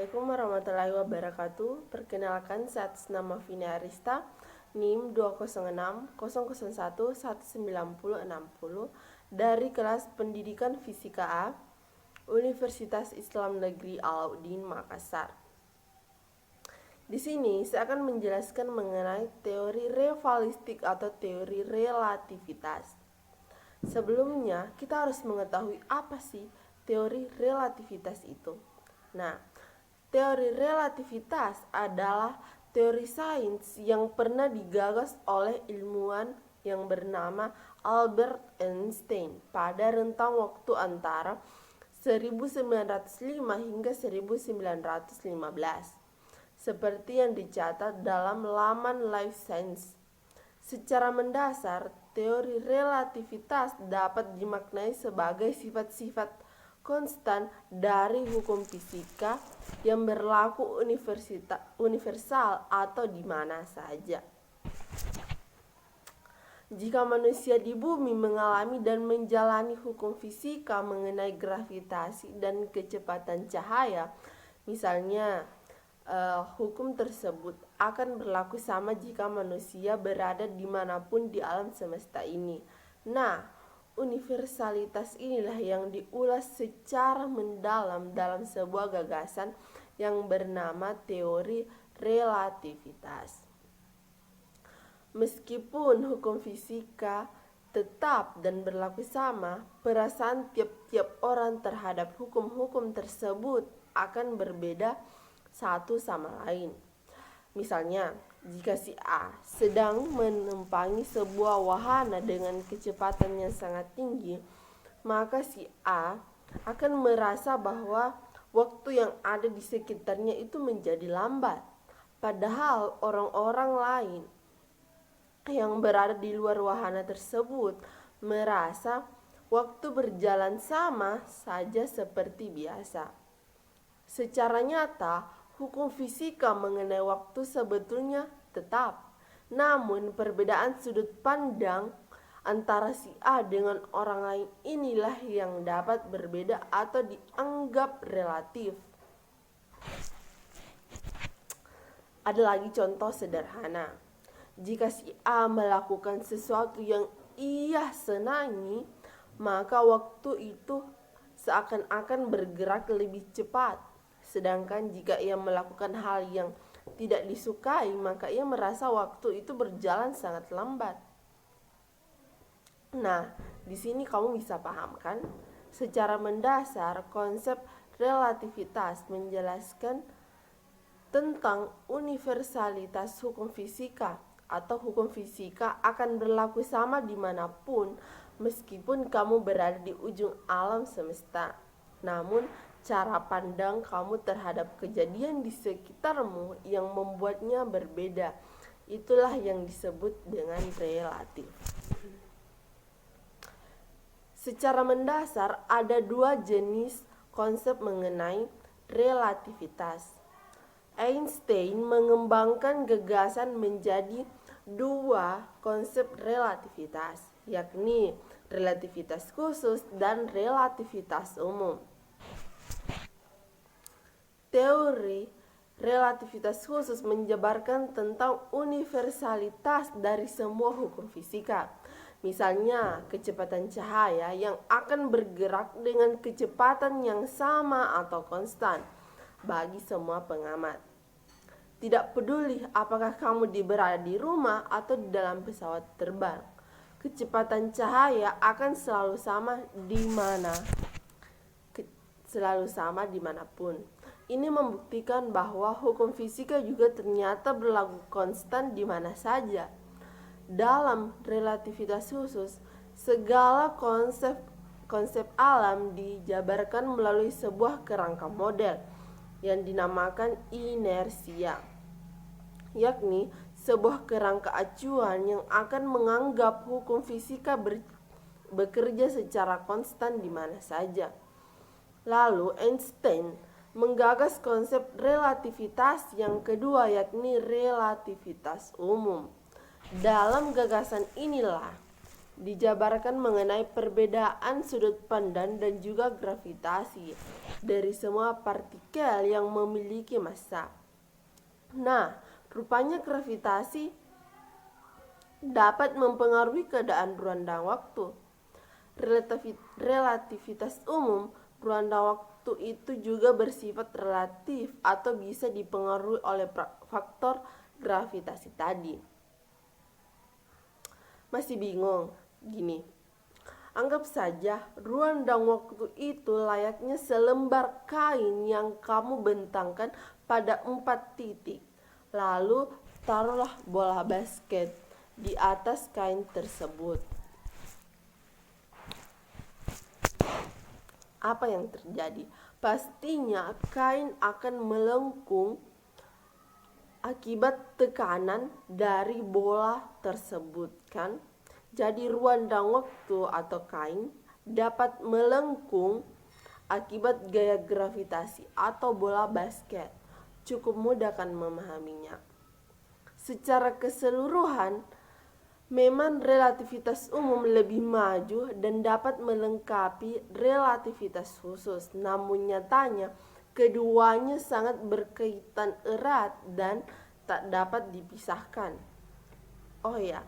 Assalamualaikum warahmatullahi wabarakatuh. Perkenalkan, saya atas nama Vina Arista, NIM 206011960 dari kelas Pendidikan Fisika A, Universitas Islam Negeri Alauddin, Makassar. Di sini saya akan menjelaskan mengenai teori revalistik atau teori relativitas. Sebelumnya, kita harus mengetahui apa sih teori relativitas itu. Nah, teori relativitas adalah teori sains yang pernah digagas oleh ilmuwan yang bernama Albert Einstein pada rentang waktu antara 1905 hingga 1915, seperti yang dicatat dalam laman Life Science. Secara mendasar, teori relativitas dapat dimaknai sebagai sifat-sifat konstan dari hukum fisika yang berlaku universal atau di mana saja. Jika manusia di bumi mengalami dan menjalani hukum fisika mengenai gravitasi dan kecepatan cahaya, misalnya hukum tersebut akan berlaku sama jika manusia berada dimanapun di alam semesta ini. Nah, universalitas inilah yang diulas secara mendalam dalam sebuah gagasan yang bernama teori relativitas. Meskipun hukum fisika tetap dan berlaku sama, perasaan tiap-tiap orang terhadap hukum-hukum tersebut akan berbeda satu sama lain. Misalnya, jika si A sedang menumpangi sebuah wahana dengan kecepatan yang sangat tinggi, maka si A akan merasa bahwa waktu yang ada di sekitarnya itu menjadi lambat. Padahal orang-orang lain yang berada di luar wahana tersebut merasa waktu berjalan sama saja seperti biasa. Secara nyata, hukum fisika mengenai waktu sebetulnya tetap. Namun perbedaan sudut pandang antara si A dengan orang lain inilah yang dapat berbeda atau dianggap relatif. Ada lagi contoh sederhana. Jika si A melakukan sesuatu yang ia senangi, maka waktu itu seakan-akan bergerak lebih cepat. Sedangkan jika ia melakukan hal yang tidak disukai, maka ia merasa waktu itu berjalan sangat lambat. Nah, di sini kamu bisa paham kan? Secara mendasar, konsep relativitas menjelaskan tentang universalitas hukum fisika atau hukum fisika akan berlaku sama dimanapun meskipun kamu berada di ujung alam semesta. Namun, cara pandang kamu terhadap kejadian di sekitarmu yang membuatnya berbeda. Itulah yang disebut dengan relatif. Secara mendasar, ada dua jenis konsep mengenai relativitas. Einstein mengembangkan gagasan menjadi dua konsep relativitas, yakni relativitas khusus dan relativitas umum. Teori relativitas khusus menjabarkan tentang universalitas dari semua hukum fisika. Misalnya, kecepatan cahaya yang akan bergerak dengan kecepatan yang sama atau konstan bagi semua pengamat. Tidak peduli apakah kamu berada di rumah atau di dalam pesawat terbang, kecepatan cahaya akan selalu sama dimanapun. Ini membuktikan bahwa hukum fisika juga ternyata berlaku konstan di mana saja. Dalam relativitas khusus, segala konsep alam dijabarkan melalui sebuah kerangka model yang dinamakan inersia, yakni sebuah kerangka acuan yang akan menganggap hukum fisika bekerja secara konstan di mana saja. Lalu Einstein menggagas konsep relativitas yang kedua, yakni relativitas umum. Dalam gagasan inilah dijabarkan mengenai perbedaan sudut pandang dan juga gravitasi dari semua partikel yang memiliki massa. Nah, rupanya gravitasi dapat mempengaruhi keadaan ruang dan waktu. Relativitas umum, ruang dan waktu itu juga bersifat relatif atau bisa dipengaruhi oleh faktor gravitasi tadi. Masih bingung? Gini, anggap saja ruang dan waktu itu layaknya selembar kain yang kamu bentangkan pada 4 titik. Lalu taruhlah bola basket di atas kain tersebut. Apa yang terjadi? Pastinya kain akan melengkung akibat tekanan dari bola tersebut, kan? Jadi ruang dan waktu atau kain dapat melengkung akibat gaya gravitasi atau bola basket. Cukup mudah kan memahaminya. Secara keseluruhan, memang relativitas umum lebih maju dan dapat melengkapi relativitas khusus. Namun nyatanya keduanya sangat berkaitan erat dan tak dapat dipisahkan. Oh ya,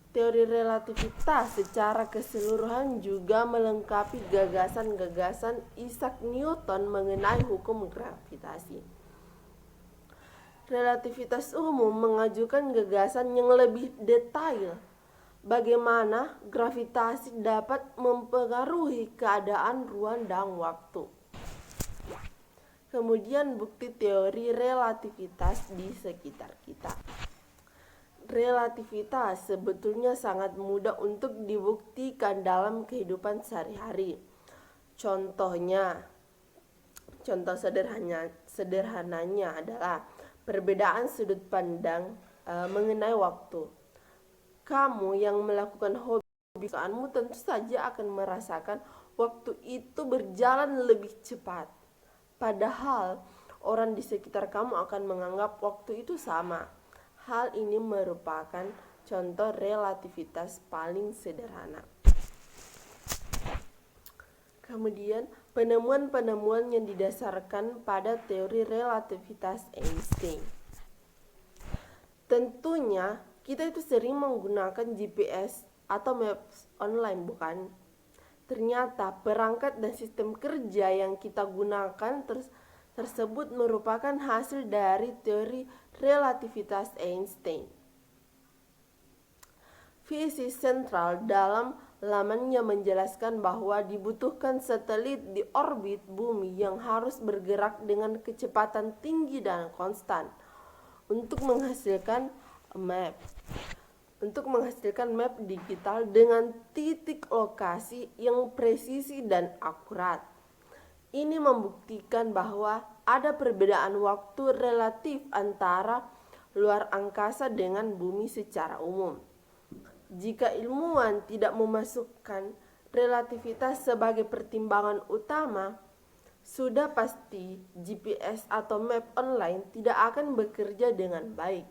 teori relativitas secara keseluruhan juga melengkapi gagasan-gagasan Isaac Newton mengenai hukum gravitasi. Relativitas umum mengajukan gagasan yang lebih detail bagaimana gravitasi dapat mempengaruhi keadaan ruang dan waktu. Kemudian bukti teori relativitas di sekitar kita. Relativitas sebetulnya sangat mudah untuk dibuktikan dalam kehidupan sehari-hari. Contoh sederhananya adalah perbedaan sudut pandang mengenai waktu. Kamu yang melakukan hobi kesukaanmu tentu saja akan merasakan waktu itu berjalan lebih cepat. Padahal orang di sekitar kamu akan menganggap waktu itu sama. Hal ini merupakan contoh relativitas paling sederhana. Kemudian penemuan-penemuan yang didasarkan pada teori relativitas Einstein. Tentunya kita itu sering menggunakan GPS atau maps online, bukan? Ternyata perangkat dan sistem kerja yang kita gunakan tersebut merupakan hasil dari teori relativitas Einstein. Visi sentral dalam lamannya menjelaskan bahwa dibutuhkan satelit di orbit bumi yang harus bergerak dengan kecepatan tinggi dan konstan untuk menghasilkan map digital dengan titik lokasi yang presisi dan akurat. Ini membuktikan bahwa ada perbedaan waktu relatif antara luar angkasa dengan bumi secara umum. Jika ilmuwan tidak memasukkan relativitas sebagai pertimbangan utama, sudah pasti GPS atau map online tidak akan bekerja dengan baik.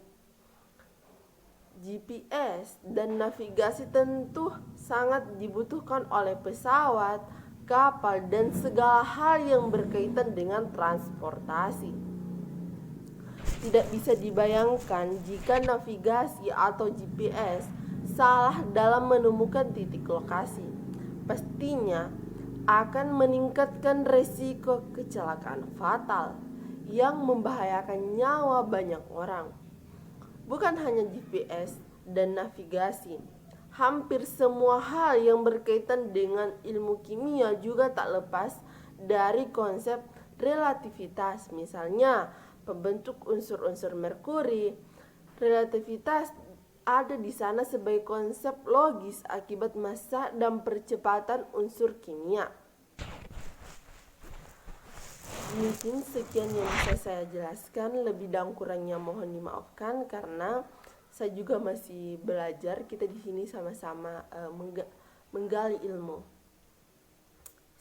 GPS dan navigasi tentu sangat dibutuhkan oleh pesawat, kapal, dan segala hal yang berkaitan dengan transportasi. Tidak bisa dibayangkan jika navigasi atau GPS salah dalam menemukan titik lokasi. Pastinya akan meningkatkan resiko kecelakaan fatal yang membahayakan nyawa banyak orang. Bukan hanya GPS dan navigasi, hampir semua hal yang berkaitan dengan ilmu kimia juga tak lepas dari konsep relativitas. Misalnya, pembentuk unsur-unsur merkuri. Relativitas ada di sana sebagai konsep logis akibat massa dan percepatan unsur kimia. Mungkin sekian yang bisa saya jelaskan, lebih dan kurangnya mohon dimaafkan karena saya juga masih belajar. Kita di sini sama-sama menggali ilmu.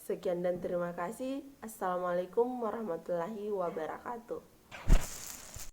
Sekian dan terima kasih. Assalamualaikum warahmatullahi wabarakatuh.